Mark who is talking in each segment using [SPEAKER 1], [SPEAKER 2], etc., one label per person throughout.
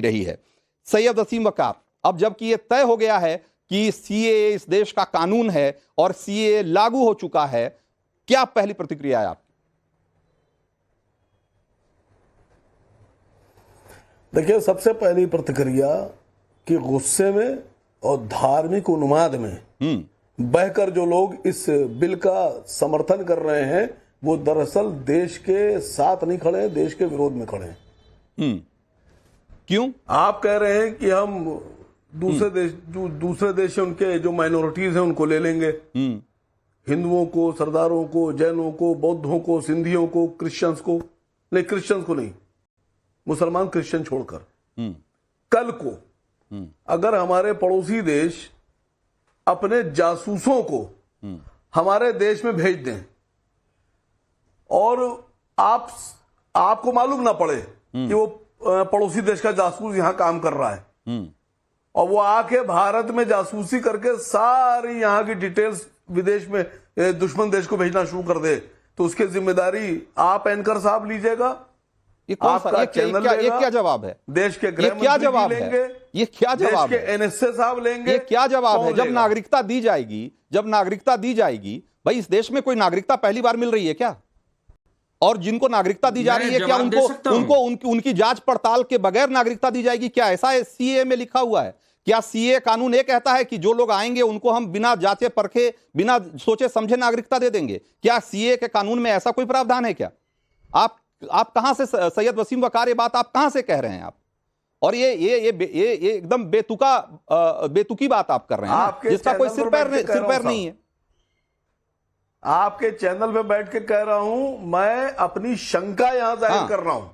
[SPEAKER 1] रही है। सैयद वसीम वकार, अब जबकि ये तय हो गया है कि सीएए इस देश का कानून है और सीएए लागू हो चुका है, क्या पहली प्रतिक्रिया है आपकी?
[SPEAKER 2] देखिए, सबसे पहली प्रतिक्रिया कि गुस्से में और धार्मिक उन्माद में बहकर जो लोग इस बिल का समर्थन कर रहे हैं वो दरअसल देश के साथ नहीं खड़े हैं, देश के विरोध में खड़े हैं।
[SPEAKER 1] क्यों?
[SPEAKER 2] आप कह रहे हैं कि हम दूसरे देश उनके जो माइनॉरिटीज हैं उनको ले लेंगे, हिंदुओं को, सरदारों को, जैनों को, बौद्धों को, सिंधियों को, क्रिश्चियंस को नहीं, मुसलमान क्रिश्चियन छोड़कर। कल को अगर हमारे पड़ोसी देश अपने जासूसों को हमारे देश में भेज दें और आपको मालूम ना पड़े कि वो पड़ोसी देश का जासूस यहां काम कर रहा है और वो आके भारत में जासूसी करके सारी यहां की डिटेल्स विदेश में दुश्मन देश को भेजना शुरू कर दे, तो उसकी जिम्मेदारी आप एंकर साहब लीजिएगा?
[SPEAKER 1] ये क्या जवाब है?
[SPEAKER 2] देश के
[SPEAKER 1] ये क्या जवाब है? ये क्या जवाब है?
[SPEAKER 2] एनएसए साहब लेंगे?
[SPEAKER 1] ये क्या जवाब है? जब नागरिकता दी जाएगी, भाई इस देश में कोई नागरिकता पहली बार मिल रही है क्या? और जिनको नागरिकता दी जा रही है, क्या उनकी जांच पड़ताल के बगैर नागरिकता दी जाएगी क्या? ऐसा सीए में लिखा हुआ है क्या? सीए कानून ये कहता है कि जो लोग आएंगे उनको हम बिना जांचे परखे, बिना सोचे समझे नागरिकता दे देंगे? क्या सीए के कानून में ऐसा कोई प्रावधान है क्या? आप कहां से, सैयद वसीम वकार, ये बात आप कहां से कह रहे हैं आप? और ये एकदम बेतुकी बात आप कर रहे हैं जिसका कोई सिर पैर नहीं है।
[SPEAKER 2] आपके चैनल पे बैठ के कह रहा हूं, मैं अपनी शंका यहां जाहिर कर रहा हूं।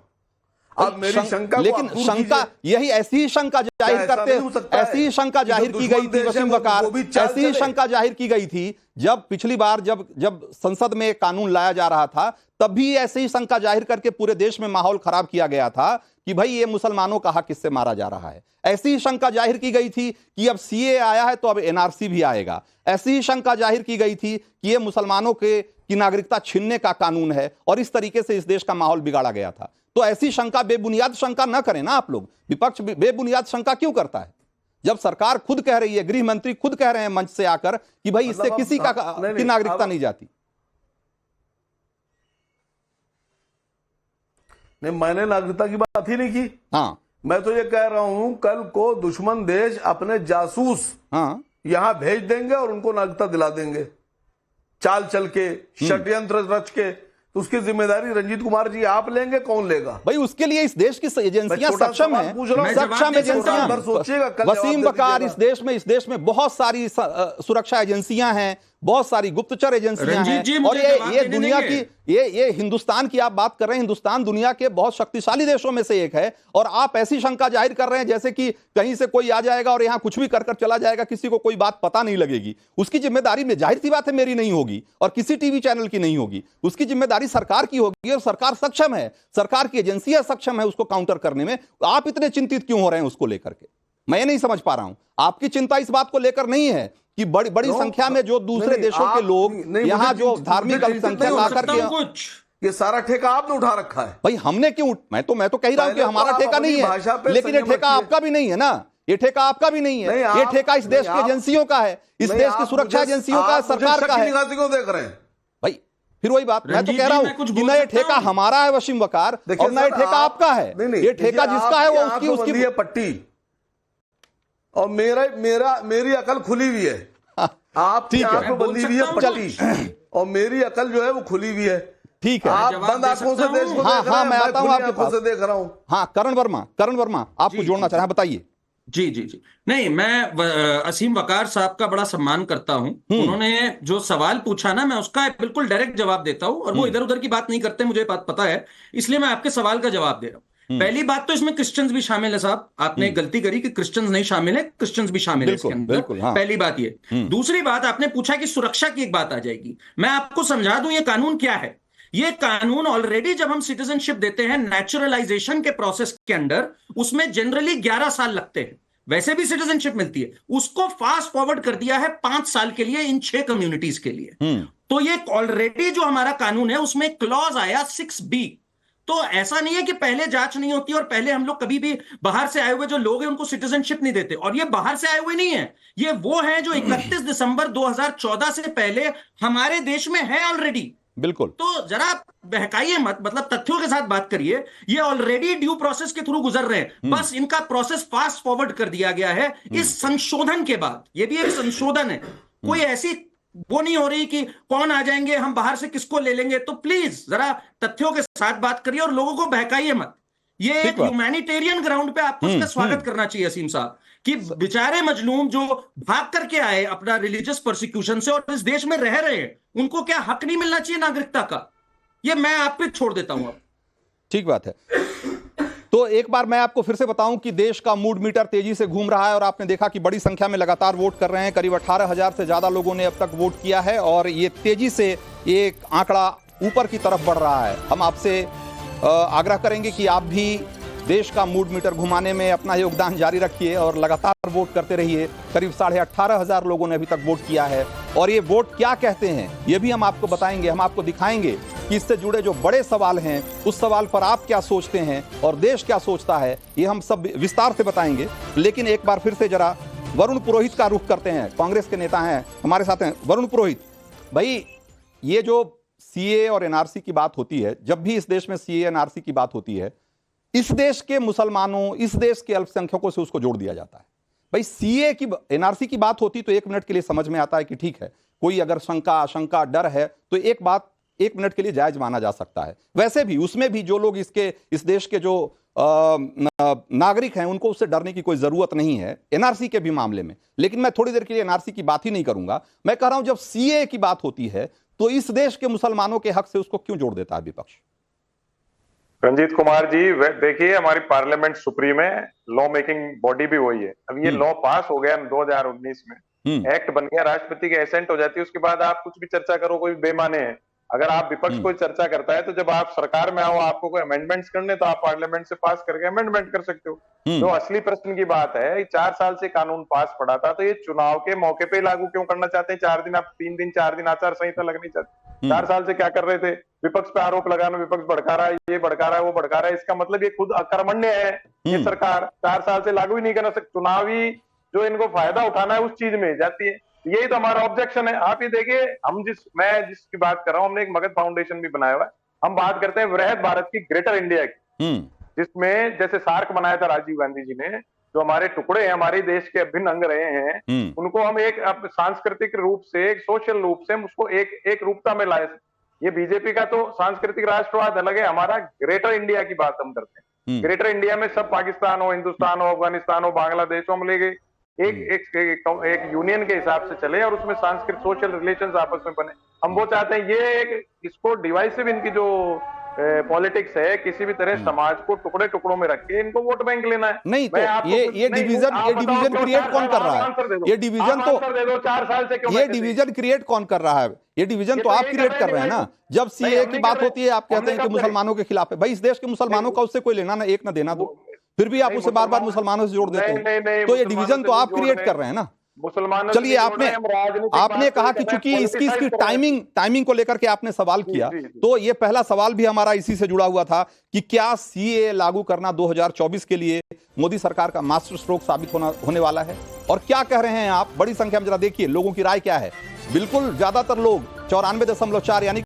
[SPEAKER 2] अब मेरी शंका,
[SPEAKER 1] लेकिन शंका यही ऐसी ही शंका जाहिर करते, ऐसी ही शंका जाहिर की गई थी वसीम वकार, ऐसी ही शंका जाहिर की गई थी जब पिछली बार जब संसद में कानून लाया जा रहा था, तब भी ऐसी ही शंका जाहिर करके पूरे देश में माहौल खराब किया गया था कि भाई ये मुसलमानों का हक किससे मारा जा रहा है। ऐसी ही शंका जाहिर की गई थी कि अब सीए आया है तो अब एनआरसी भी आएगा। ऐसी ही शंका जाहिर की गई थी कि ये मुसलमानों की नागरिकता छीनने का कानून है, और इस तरीके से इस देश का माहौल बिगाड़ा गया था। तो ऐसी शंका, बेबुनियाद शंका न करें ना आप लोग। विपक्ष बेबुनियाद शंका क्यों करता है जब सरकार खुद कह रही है, गृह मंत्री खुद कह रहे हैं मंच से आकर कि भाई इससे किसी की नागरिकता नहीं जाती?
[SPEAKER 2] नहीं, मैंने नागरिकता की बात ही नहीं की।
[SPEAKER 1] हाँ,
[SPEAKER 2] मैं तो ये कह रहा हूं, कल को दुश्मन देश अपने जासूस यहां भेज देंगे और उनको नागरिकता दिला देंगे, चाल चल के, षड्यंत्र रच के। तो उसकी जिम्मेदारी रंजीत कुमार जी आप लेंगे? कौन लेगा
[SPEAKER 1] भाई? उसके लिए इस देश की एजेंसियां सक्षम है, सक्षम एजेंसियां।
[SPEAKER 2] सोचिएगा
[SPEAKER 1] वसीम वकार, इस देश में बहुत सारी सुरक्षा एजेंसियां हैं, बहुत सारी गुप्तचर एजेंसियां हैं, और ये दुनिया की, ये हिंदुस्तान की आप बात कर रहे हैं, हिंदुस्तान दुनिया के बहुत शक्तिशाली देशों में से एक है, और आप ऐसी शंका जाहिर कर रहे हैं जैसे कि कहीं से कोई आ जाएगा और यहां कुछ भी कर चला जाएगा, किसी को कोई बात पता नहीं लगेगी। उसकी जिम्मेदारी में जाहिर सी बात है मेरी नहीं होगी और किसी टीवी चैनल की नहीं होगी। उसकी जिम्मेदारी सरकार की होगी, और सरकार सक्षम है, सरकार की एजेंसियां सक्षम है उसको काउंटर करने में। आप इतने चिंतित क्यों हो रहे हैं उसको लेकर के? मैं नहीं समझ पा रहा हूं। आपकी चिंता इस बात को लेकर नहीं है कि बड़ी संख्या में जो दूसरे देशों के लोग यहाँ जो धार्मिक अल्पसंख्यक आकर के,
[SPEAKER 2] ये सारा ठेका आपने उठा रखा है।
[SPEAKER 1] भाई हमने क्यों? मैं तो कह रहा हूं कि हमारा ठेका नहीं है, लेकिन ये ठेका आपका भी नहीं है ना। ये ठेका आपका भी नहीं है, ये ठेका इस देश की एजेंसियों का है, इस देश की सुरक्षा एजेंसियों का, सरकार का है।
[SPEAKER 2] देख रहे हैं
[SPEAKER 1] भाई, फिर वही बात मैं तो कह रहा हूं कि नया ठेका हमारा है वसीम वकार, और नया ठेका आपका है। ये ठेका जिसका है वो उसकी
[SPEAKER 2] पट्टी, और मेरी अकल खुली हुई है। आप
[SPEAKER 1] ठीक है,
[SPEAKER 2] बंदी हुई है पट्टी, और मेरी अकल जो है वो खुली हुई है।
[SPEAKER 1] ठीक है,
[SPEAKER 2] आप बंद आंखों से देश को देख रहे हैं,
[SPEAKER 1] मैं आता हूं आपके पास
[SPEAKER 2] से देख रहा हूं।
[SPEAKER 1] हाँ, करण वर्मा आपको जोड़ना चाह रहे हैं, बताइए।
[SPEAKER 3] जी नहीं, मैं असीम वकार साहब का बड़ा सम्मान करता हूं। उन्होंने जो सवाल पूछा ना, मैं उसका बिल्कुल डायरेक्ट जवाब देता हूं, और वो इधर उधर की बात नहीं करते, मुझे बात पता है, इसलिए मैं आपके सवाल का जवाब दे रहा हूं। पहली बात तो इसमें क्रिश्चियंस भी शामिल है साहब, आपने गलती करी कि क्रिश्चियंस नहीं शामिल है, क्रिश्चियंस भी शामिल है इसके अंदर।
[SPEAKER 1] हाँ।
[SPEAKER 3] पहली बात ये। दूसरी बात, आपने पूछा कि सुरक्षा की एक बात आ जाएगी, मैं आपको समझा दूं ये कानून क्या है। ये कानून ऑलरेडी जब हम सिटीजनशिप देते हैं नेचुरलाइजेशन के प्रोसेस के अंदर, उसमें जनरली 11 साल लगते हैं, वैसे भी सिटीजनशिप मिलती है, उसको फास्ट फॉरवर्ड कर दिया है 5 साल के लिए इन 6 कम्युनिटीज के लिए। तो ये ऑलरेडी जो हमारा कानून है उसमें क्लॉज आया 6B, तो ऐसा नहीं है कि पहले जांच नहीं होती और पहले हम लोग कभी भी बाहर से आए हुए जो लोग हैं उनको सिटीजनशिप नहीं देते। और ये बाहर से आए हुए नहीं है, ये वो हैं जो 31 दिसंबर 2014 से पहले हमारे देश में है ऑलरेडी।
[SPEAKER 1] बिल्कुल।
[SPEAKER 3] तो जरा बहकाइए मत, मतलब तथ्यों के साथ बात करिए। ये ऑलरेडी ड्यू प्रोसेस के थ्रू गुजर रहे हैं, बस इनका प्रोसेस फास्ट फॉरवर्ड कर दिया गया है इस संशोधन के बाद। ये भी एक संशोधन है, कोई ऐसी वो नहीं हो रही कि कौन आ जाएंगे, हम बाहर से किसको ले लेंगे। तो प्लीज जरा तथ्यों के साथ बात करिए और लोगों को बहकाइए मत। ये एक ह्यूमैनिटेरियन ग्राउंड पे आपको इसका स्वागत करना चाहिए असीम साहब, कि बेचारे मजलूम जो भाग करके आए अपना रिलीजियस प्रोसिक्यूशन से और इस देश में रह रहे हैं, उनको क्या हक नहीं मिलना चाहिए नागरिकता का? ये मैं आप पे छोड़ देता हूं।
[SPEAKER 1] ठीक बात है। तो एक बार मैं आपको फिर से बताऊं कि देश का मूड मीटर तेजी से घूम रहा है और आपने देखा कि बड़ी संख्या में लगातार वोट कर रहे हैं। करीब 18,000 से ज्यादा लोगों ने अब तक वोट किया है और ये तेजी से एक आंकड़ा ऊपर की तरफ बढ़ रहा है। हम आपसे आग्रह करेंगे कि आप भी देश का मूड मीटर घुमाने में अपना योगदान जारी रखिए और लगातार वोट करते रहिए। करीब 18,500 लोगों ने अभी तक वोट किया है और ये वोट क्या कहते हैं ये भी हम आपको बताएंगे। हम आपको दिखाएंगे कि इससे जुड़े जो बड़े सवाल हैं उस सवाल पर आप क्या सोचते हैं और देश क्या सोचता है, ये हम सब विस्तार से बताएंगे। लेकिन एक बार फिर से जरा वरुण पुरोहित का रुख करते हैं। कांग्रेस के नेता हैं, हमारे साथ हैं वरुण पुरोहित। भाई, ये जो सीए और एनआरसी की बात होती है, जब भी इस देश में सीए एनआरसी की बात होती है, इस देश के मुसलमानों, इस देश के अल्पसंख्यकों से उसको जोड़ दिया जाता है। भाई, सीए की एनआरसी की बात होती तो 1 मिनट के लिए समझ में आता है कि ठीक है, कोई अगर शंका आशंका डर है तो एक बात 1 मिनट के लिए जायज माना जा सकता है। वैसे भी उसमें भी जो लोग इस देश के जो नागरिक हैं उनको उससे डरने की कोई जरूरत नहीं है एनआरसी के भी मामले में। लेकिन मैं थोड़ी देर के लिए एनआरसी की बात ही नहीं करूंगा। मैं कह रहा हूं जब सीए की बात होती है तो इस देश के मुसलमानों के हक से उसको क्यों जोड़ देता है विपक्ष?
[SPEAKER 4] रंजीत कुमार जी, देखिए, हमारी पार्लियामेंट सुप्रीम है, लॉ मेकिंग बॉडी भी वही है। अब ये लॉ पास हो गया 2019 में, एक्ट बन गया, राष्ट्रपति की एसेंट हो जाती है, उसके बाद आप कुछ भी चर्चा करो, कोई बेमाने है। अगर आप विपक्ष कोई चर्चा करता है तो जब आप सरकार में आओ, आपको कोई अमेंडमेंट्स करने, तो आप पार्लियामेंट से पास करके अमेंडमेंट कर सकते हो। जो असली प्रश्न की बात है, 4 साल से कानून पास पड़ा था, तो ये चुनाव के मौके पे लागू क्यों करना चाहते हैं? 4 दिन, आप 3 दिन 4 दिन आचार संहिता लगनी चाहते। 4 साल से क्या कर रहे थे? विपक्ष पे आरोप लगाना, विपक्ष भड़का रहा है, ये भड़का रहा है, वो भड़का रहा है। इसका मतलब ये खुद अकर्मण्य है। ये सरकार 4 साल से लागू ही नहीं कर सकती। चुनावी जो इनको फायदा उठाना है उस चीज में जाती है। यही तो हमारा ऑब्जेक्शन है। आप ये देखिए, मैं जिसकी बात कर रहा हूँ, हमने एक मगध फाउंडेशन भी बनाया हुआ है। हम बात करते हैं वृहद भारत की, ग्रेटर इंडिया की, जिसमें जैसे सार्क बनाया था राजीव गांधी जी ने, जो हमारे टुकड़े हैं, हमारे देश के अभिन्न अंग रहे हैं, उनको हम एक सांस्कृतिक रूप से, एक सोशल रूप से हम उसको एक रूपता में लाए। ये बीजेपी का तो सांस्कृतिक राष्ट्रवाद अलग है, हमारा ग्रेटर इंडिया की बात हम करते हैं। ग्रेटर इंडिया में सब पाकिस्तान हो, हिंदुस्तान हो, अफगानिस्तान हो, बांग्लादेश हो, हम लेके एक यूनियन के हिसाब से चले और उसमें सांस्कृतिक सोशल रिलेशंस आपस में बने। हम वो चाहते हैं। ये इसको डिवाइसिव इनकी जो पॉलिटिक्स है, किसी भी तरह समाज को टुकड़े टुकड़ों में रख के इनको वोट बैंक लेना है।
[SPEAKER 1] नहीं तो ये डिवीजन क्रिएट कौन कर रहा है? ये डिवीजन तो
[SPEAKER 4] 4 साल से क्यों?
[SPEAKER 1] ये डिवीजन क्रिएट कौन कर रहा है? ये डिवीजन तो आप क्रिएट कर रहे हैं ना। जब सीए की बात होती है आप कहते हैं कि मुसलमानों के खिलाफ है। भाई, इस देश के मुसलमानों का उससे कोई लेना ना एक ना देना, दो फिर भी आप उसे बार बार मुसलमानों से जोड़ देते हैं। तो ये डिवीजन तो आप क्रिएट कर रहे हैं ना। चलिए, आपने कहा कि चूंकि इसकी टाइमिंग को लेकर के आपने सवाल किया, तो ये पहला सवाल भी हमारा इसी से जुड़ा हुआ था कि क्या सीए लागू करना 2024 के लिए मोदी सरकार का मास्टर स्ट्रोक साबित होने वाला है? और क्या कह रहे हैं आप? बड़ी संख्या में जरा देखिए लोगों की राय क्या है। बिल्कुल ज्यादातर लोग 94.4 यानी